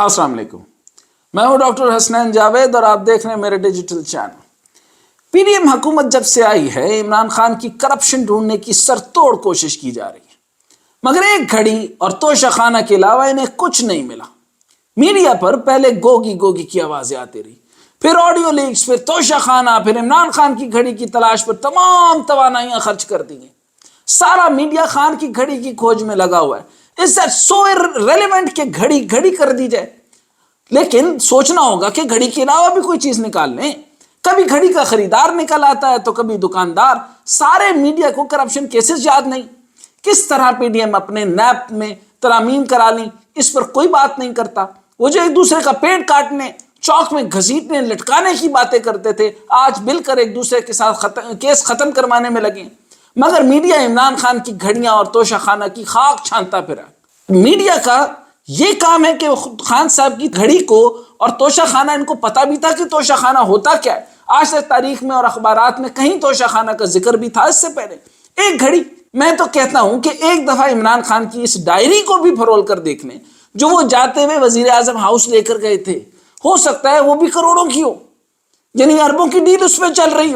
अस्सलाम वालेकुम, मैं हूं डॉक्टर हसनैन जावेद और आप देख रहे हैं मेरे डिजिटल चैनल। पीडीएम हुकूमत जब से आई है, इमरान खान की करप्शन ढूंढने की सरतोड़ कोशिश की जा रही है, मगर एक घड़ी और तोशाखाना के अलावा इन्हें कुछ नहीं मिला। मीडिया पर पहले गोगी गोगी की आवाजें आती रही, फिर ऑडियो लीक्स, फिर तोशाखाना, फिर इमरान खान की घड़ी की तलाश पर तमाम तवानाइयां खर्च कर दी गई। सारा मीडिया खान की घड़ी की खोज में लगा हुआ है। इज दैट सो इररिलेवेंट कि घड़ी घड़ी कर दी जाए? लेकिन सोचना होगा कि घड़ी के अलावा भी कोई चीज निकाल लें। कभी घड़ी का खरीदार निकल आता है तो कभी दुकानदार। सारे मीडिया को करप्शन केसेस याद नहीं। किस तरह पीडीएम अपने नैप में तरामीम करा ली, इस पर कोई बात नहीं करता। वो जो एक दूसरे का पेट काटने, चौक में घसीटने, लटकाने की बातें करते थे, आज मिलकर एक दूसरे के साथ केस खत्म करवाने में लगे। मगर मीडिया इमरान खान की घड़ियां और तोशाखाना की खाक छानता फिरा। मीडिया का ये काम है कि खान साहब की घड़ी को और तोशाखाना, इनको पता भी था कि तोशाखाना होता क्या है। आज तक तारीख में और अखबारात में कहीं तोशाखाना का जिक्र भी था इससे पहले। एक घड़ी, मैं तो कहता हूं कि एक दफा इमरान खान की इस डायरी को भी फरोल कर देख लें जो वो जाते हुए वजीर आजम हाउस लेकर गए थे। हो सकता है वो भी करोड़ों की हो, यानी अरबों की डील उसमें चल रही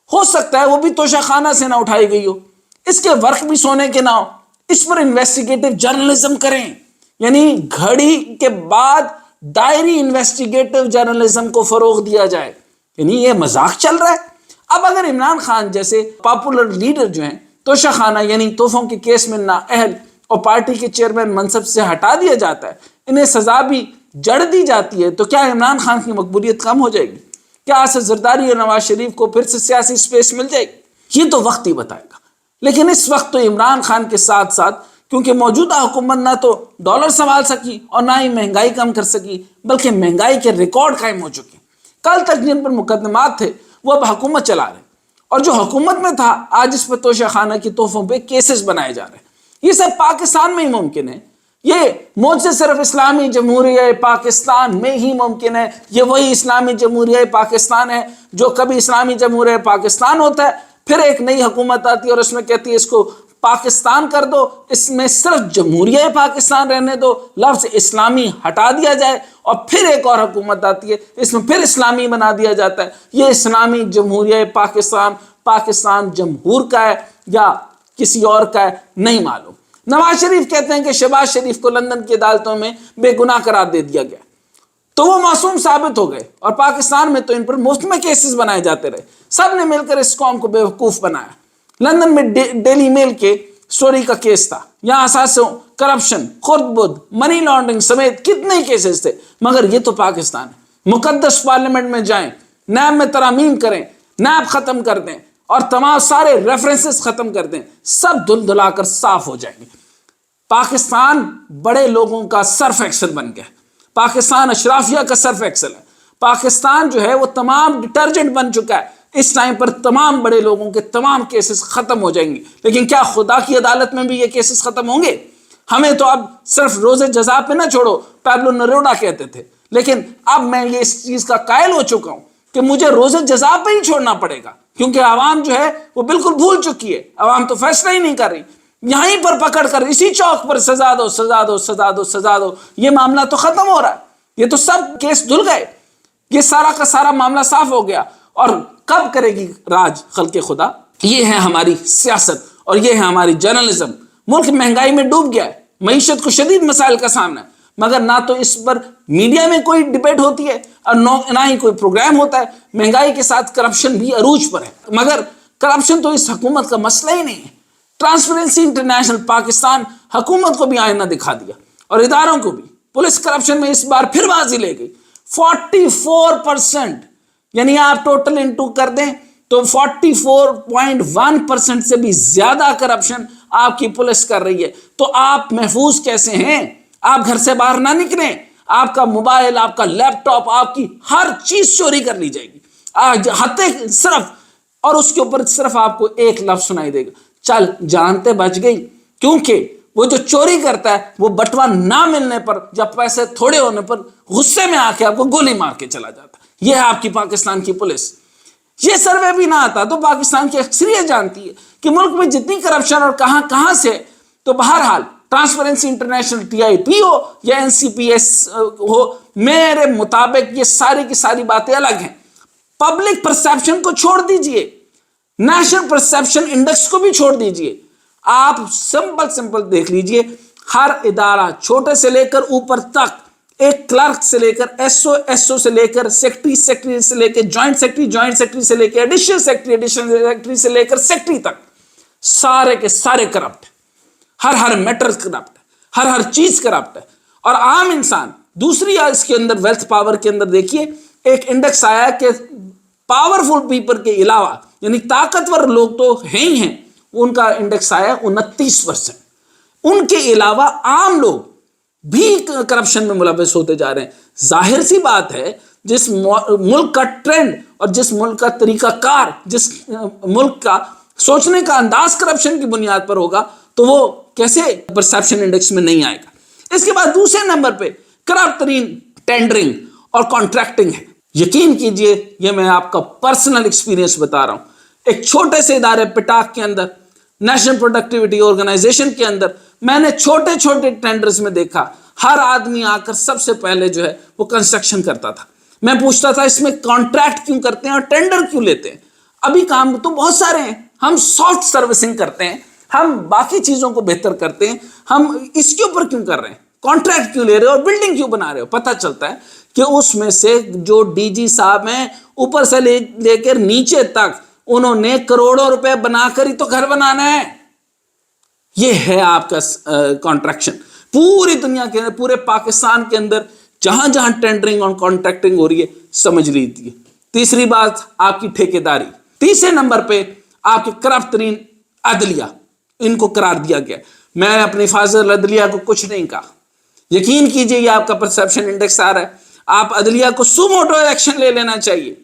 हो सकता है वो भी तोशाखाना से ना उठाई गई हो। इसके वर्क भी सोने के ना हो। इस पर इन्वेस्टिगेटिव जर्नलिज्म करें, यानी घड़ी के बाद डायरी इन्वेस्टिगेटिव जर्नलिज्म को फरोग दिया जाए। यानी ये मजाक चल रहा है। अब अगर इमरान खान जैसे पॉपुलर लीडर जो हैं, तोशाखाना यानी तोहफों के केस में नाअहल और पार्टी के चेयरमैन मनसब से हटा दिया जाता है, इन्हें सजा भी जड़ दी जाती है, तो क्या इमरान खान की मकबूलियत कम हो जाएगी? क्या आसिफ जरदारी और नवाज शरीफ को फिर से सियासी स्पेस मिल जाएगी? ये तो वक्त ही बताएगा। लेकिन इस वक्त तो इमरान खान के साथ साथ, क्योंकि मौजूदा हुकूमत ना तो डॉलर संभाल सकी और ना ही महंगाई कम कर सकी, बल्कि महंगाई के रिकॉर्ड कायम हो चुके। कल तक जिन पर मुकदमात थे वो अब हुकूमत चला रहे, और जो हुकूमत में था आज इस पर तोशाखाना की तोहफों पे केसेस बनाए जा रहे हैं। ये सब पाकिस्तान में ही मुमकिन है। ये मुझसे सिर्फ इस्लामी जमहूरिया पाकिस्तान में ही मुमकिन है। ये वही इस्लामी जमहूरिया पाकिस्तान है जो कभी इस्लामी जमहूरिया पाकिस्तान होता है, फिर एक नई हुकूमत आती है और उसमें कहती है इसको पाकिस्तान कर दो, इसमें सिर्फ जमहूरिया पाकिस्तान रहने दो, लफ्ज इस्लामी हटा दिया जाए, और फिर एक और हुकूमत आती है, इसमें फिर इस्लामी बना दिया जाता है। ये इस्लामी जमहूरिया पाकिस्तान पाकिस्तान जमहूर का है या किसी और का है, नहीं मालूम। नवाज शरीफ कहते हैं कि शहबाज शरीफ को लंदन की अदालतों में बेगुनाह करार दे दिया गया, तो वो मासूम साबित हो गए, और पाकिस्तान में तो इन पर मुफ्त में केसेस बनाए जाते रहे। सब ने मिलकर इस कौम को बेवकूफ बनाया। लंदन में डेली मेल के स्टोरी का केस था, यहाँ असासों, करप्शन, खुर्द-बुर्द, मनी लॉन्ड्रिंग समेत कितने केसेस थे। मगर ये तो पाकिस्तान है। मुकद्दस पार्लियामेंट में जाएं, नैब में तरामीम करें, नैब खत्म कर दें और तमाम सारे रेफरेंसेस खत्म कर दें, सब धुल-धुला कर साफ हो जाएंगे। पाकिस्तान बड़े लोगों का सर्फ एक्सल बन गया। पाकिस्तान अशराफिया का सर्फ एक्सल है। पाकिस्तान जो है वो तमाम डिटर्जेंट बन चुका है। इस टाइम पर तमाम बड़े लोगों के तमाम केसेस खत्म हो जाएंगे। लेकिन क्या खुदा की अदालत में भी ये केसेस खत्म होंगे? हमें तो अब सिर्फ रोजे जजा पे ना छोड़ो, पैब्लो नेरूदा कहते थे, लेकिन अब मैं ये इस चीज का कायल हो चुका हूं कि मुझे रोजे जजा पे ही छोड़ना पड़ेगा, क्योंकि आवाम जो है वो बिल्कुल भूल चुकी है। आवाम तो फैसला ही नहीं कर रही। यहीं पर पकड़ कर इसी चौक पर सजा दो, सजा दो, सजा दो, सजा दो, ये मामला तो खत्म हो रहा है। ये तो सब केस धुल गए, ये सारा का सारा मामला साफ हो गया। और कब करेगी राज खल्के खुदा? ये है हमारी सियासत और ये है हमारी जर्नलिज्म। मुल्क महंगाई में डूब गया है, मईशत को शदीद मसाइल का सामना है, मगर ना तो इस पर मीडिया में कोई डिबेट होती है और ना ही कोई प्रोग्राम होता है। महंगाई के साथ करप्शन भी अरूज पर है, मगर करप्शन तो इस हुकूमत का मसला ही नहीं है। ट्रांसपेरेंसी इंटरनेशनल पाकिस्तान हुकूमत को भी आईना दिखा दिया और इदारों को भी। पुलिस करप्शन में इस बार फिर बाजी ले गई। 44%, यानी आप टोटल इनटू कर दें तो 44.1% से भी ज्यादा करप्शन आपकी पुलिस कर रही है। तो आप महफूज कैसे हैं? आप घर से बाहर ना निकलें, आपका मोबाइल, आपका लैपटॉप, आपकी हर चीज चोरी कर ली जाएगी। हत्या सिर्फ, और उसके ऊपर सिर्फ आपको एक लफ्ज सुनाई देगा, चल जानते बच गई। क्योंकि वो जो चोरी करता है वो बटवा ना मिलने पर, जब पैसे थोड़े होने पर गुस्से में आके आपको गोली मार के चला जाता है। ये है आपकी पाकिस्तान की पुलिस। ये सर्वे भी ना आता तो पाकिस्तान की अक्सरियत जानती है कि मुल्क में जितनी करप्शन और कहां कहां से, तो बहरहाल ट्रांसपेरेंसी इंटरनेशनल TIP हो या NCPS हो, मेरे मुताबिक ये सारी की सारी बातें अलग हैं। पब्लिक परसेप्शन को छोड़ दीजिए, नेशनल परसेप्शन इंडेक्स को भी छोड़ दीजिए। आप सिंपल देख लीजिए, हर इदारा छोटे से लेकर ऊपर तक, एक क्लर्क से लेकर SO से लेकर सेक्रेटरी से लेकर जॉइंट सेक्रेटरी से लेकर एडिशनल सेक्रेटरी से लेकर सेक्रेटरी तक, सारे के सारे करप्ट, हर मैटर करप्ट, हर चीज करप्ट है। और आम इंसान, दूसरी इसके अंदर वेल्थ पावर के अंदर देखिए, एक इंडेक्स आया कि पावरफुल पीपल के अलावा, यानी ताकतवर लोग तो हैं ही हैं, उनका इंडेक्स आया 29%। उनके अलावा आम लोग भी करप्शन में मुलविस होते जा रहे हैं। जाहिर सी बात है, जिस मुल्क का ट्रेंड और जिस मुल्क का तरीकाकार, जिस मुल्क का सोचने का अंदाज करप्शन की बुनियाद पर होगा, तो वो कैसे परसेप्शन इंडेक्स में नहीं आएगा। इसके बाद दूसरे नंबर पे करप्ट तरीन टेंडरिंग और कॉन्ट्रैक्टिंग है। यकीन कीजिए, ये मैं आपका पर्सनल एक्सपीरियंस बता रहा हूं। एक छोटे से इदारे पिटाक के अंदर, नेशनल प्रोडक्टिविटी ऑर्गेनाइजेशन के अंदर, मैंने छोटे छोटे टेंडर्स में देखा, हर आदमी आकर सबसे पहले जो है वो कंस्ट्रक्शन करता था। मैं पूछता था, इसमें कॉन्ट्रैक्ट क्यों करते हैं और टेंडर क्यों लेते हैं? अभी काम तो बहुत सारे हैं, हम सॉफ्ट सर्विसिंग करते हैं, हम बाकी चीजों को बेहतर करते हैं, हम इसके ऊपर क्यों कर रहे हैं? कॉन्ट्रैक्ट क्यों ले रहे हो और बिल्डिंग क्यों बना रहे हो? पता चलता है कि उसमें से जो DG साहब हैं, ऊपर से लेकर नीचे तक, उन्होंने करोड़ों रुपए बनाकर ही तो घर बनाना है। ये है आपका कॉन्ट्रैक्शन। पूरी दुनिया के अंदर, पूरे पाकिस्तान के अंदर जहां जहां टेंडरिंग और कॉन्ट्रैक्टिंग हो रही है, समझ लीजिए। तीसरी बात आपकी ठेकेदारी। तीसरे नंबर पे आपके करप्ट तरीन अदलिया, इनको करार दिया गया। मैं अपनी हिफाजत अदलिया को कुछ नहीं कहा। यकीन कीजिए, ये आपका परसेप्शन इंडेक्स आ रहा है। आप अदलिया को सुमोटो इलेक्शन ले लेना चाहिए।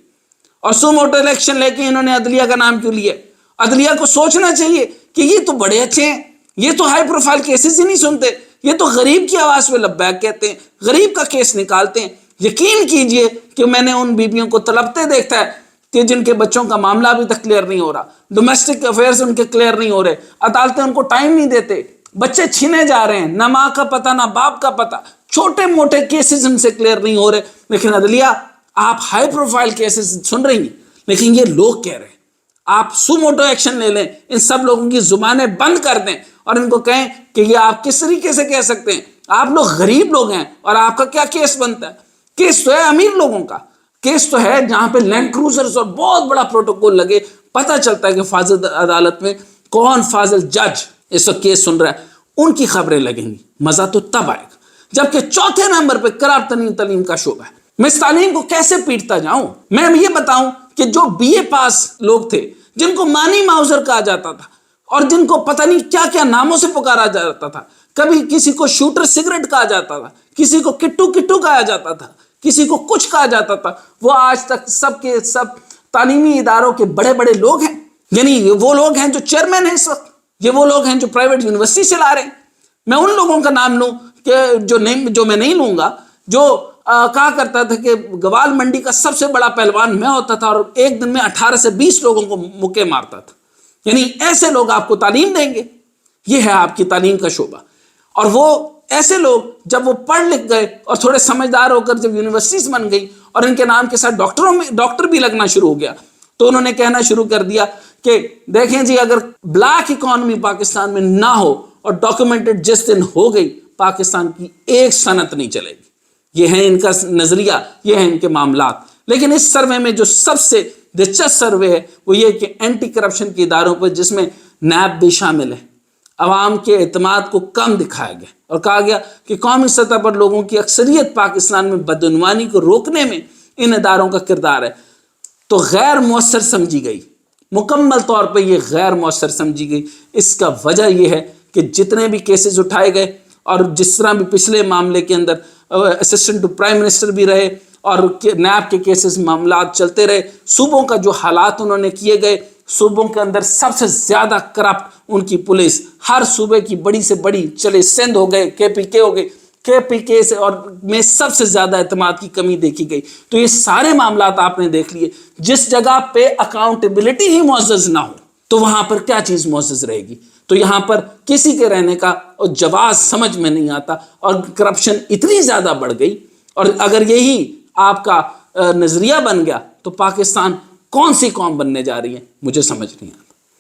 और सुमोटो इलेक्शन लेके इन्होंने अदलिया का नाम क्यों लिया? अदलिया को सोचना चाहिए कि ये तो बड़े अच्छे हैं, ये तो हाई प्रोफाइल केसेस ही नहीं सुनते, ये तो गरीब की आवाज पे लब्बैक कहते हैं, गरीब का केस निकालते हैं। यकीन कीजिए कि मैंने उन बीबियों को तड़पते देखता है कि जिनके बच्चों का मामला अभी तक क्लियर नहीं हो रहा, डोमेस्टिक अफेयर्स उनके क्लियर नहीं हो रहे, अदालतें उनको टाइम नहीं देते, बच्चे छीने जा रहे हैं, ना माँ का पता ना बाप का पता, छोटे मोटे केसेस उनसे क्लियर नहीं हो रहे। लेकिन अदलिया, आप हाई प्रोफाइल केसेस सुन रही हैं, लेकिन ये लोग कह रहे हैं आप सुमोटो एक्शन ले लें, इन सब लोगों की जुबानें बंद कर दें और इनको कहें कि ये आप किस तरीके से कह सकते हैं? आप लोग गरीब लोग हैं और आपका क्या केस बनता है? केस तो है अमीर लोगों का, केस तो है जहां पे लैंड क्रूजर्स और बहुत बड़ा प्रोटोकॉल लगे, पता चलता है कि फाजिल अदालत में कौन फाजिल जज इस वक्त केस सुन रहा है, उनकी खबरें लगेंगी। मजा तो तब आएगा। जबकि चौथे नंबर पे करार तलीम का शोबा है। मैं इस तालीम को कैसे पीटता जाऊं? मैं ये बताऊं कि जो BA पास लोग थे, जिनको मानी माउजर कहा जाता था और जिनको पता नहीं क्या क्या नामों से पुकारा जाता था, कभी किसी को शूटर सिगरेट कहा जाता था, किसी को किट्टू किट्टू कहा जाता था, किसी को कुछ कहा जाता था, वो आज तक सबके सब तालीमी इदारों के बड़े बड़े लोग हैं। यानी वो लोग हैं जो चेयरमैन हैं इस वक्त, ये वो लोग हैं जो प्राइवेट यूनिवर्सिटी चला रहे हैं। मैं उन लोगों का नाम लूं कि जो मैं नहीं लूंगा, जो कहा करता था कि गवाल मंडी का सबसे बड़ा पहलवान मैं होता था और एक दिन में 18 से 20 लोगों को मुक्के मारता था। यानी ऐसे लोग आपको तालीम देंगे? ये है आपकी तालीम का शोबा। और वो ऐसे लोग जब वो पढ़ लिख गए और थोड़े समझदार होकर जब यूनिवर्सिटीज बन गई और इनके नाम के साथ डॉक्टर भी लगना शुरू हो गया, तो उन्होंने कहना शुरू कर दिया कि देखें जी, अगर ब्लैक इकॉनमी पाकिस्तान में ना हो और डॉक्यूमेंटेड जिस दिन हो गई, पाकिस्तान की एक सनत नहीं चलेगी। ये है इनका नजरिया, ये है इनके मामलात। लेकिन इस सर्वे में जो सबसे दिलचस्प सर्वे है वो ये कि एंटी करप्शन के इदारों पर, जिसमें नैब भी शामिल है, अवाम के एतमाद को कम दिखाया गया और कहा गया कि कौमी सतह पर लोगों की अक्सरियत पाकिस्तान में बदउनवानी को रोकने में इन इदारों का किरदार है, तो गैर मौसर समझी गई। मुकम्मल तौर पर यह गैर मौसर समझी गई। इसका वजह यह है कि जितने भी केसेस उठाए गए और जिस तरह भी पिछले मामले के अंदर असिस्टेंट टू प्राइम मिनिस्टर भी रहे और नैब के केसेस मामलात चलते रहे, सूबों का जो हालात उन्होंने किए गए, सूबों के अंदर सबसे ज्यादा करप्ट उनकी पुलिस, हर सूबे की बड़ी से बड़ी, चले सिंध हो गए, KPK हो गए, KPK से और में सबसे ज्यादा एतमाद की कमी देखी गई। तो ये सारे मामलात आपने देख लिए। जिस जगह पे अकाउंटेबिलिटी ही मुअज़्ज़ज़ ना हो, तो वहां पर क्या चीज मुअज़्ज़ज़ रहेगी? تو یہاں پر کسی کے رہنے کا جواز سمجھ میں نہیں آتا، اور کرپشن اتنی زیادہ بڑھ گئی، اور اگر یہی آپ کا نظریہ بن گیا تو پاکستان کون سی قوم بننے جا رہی ہے مجھے سمجھ نہیں آتا۔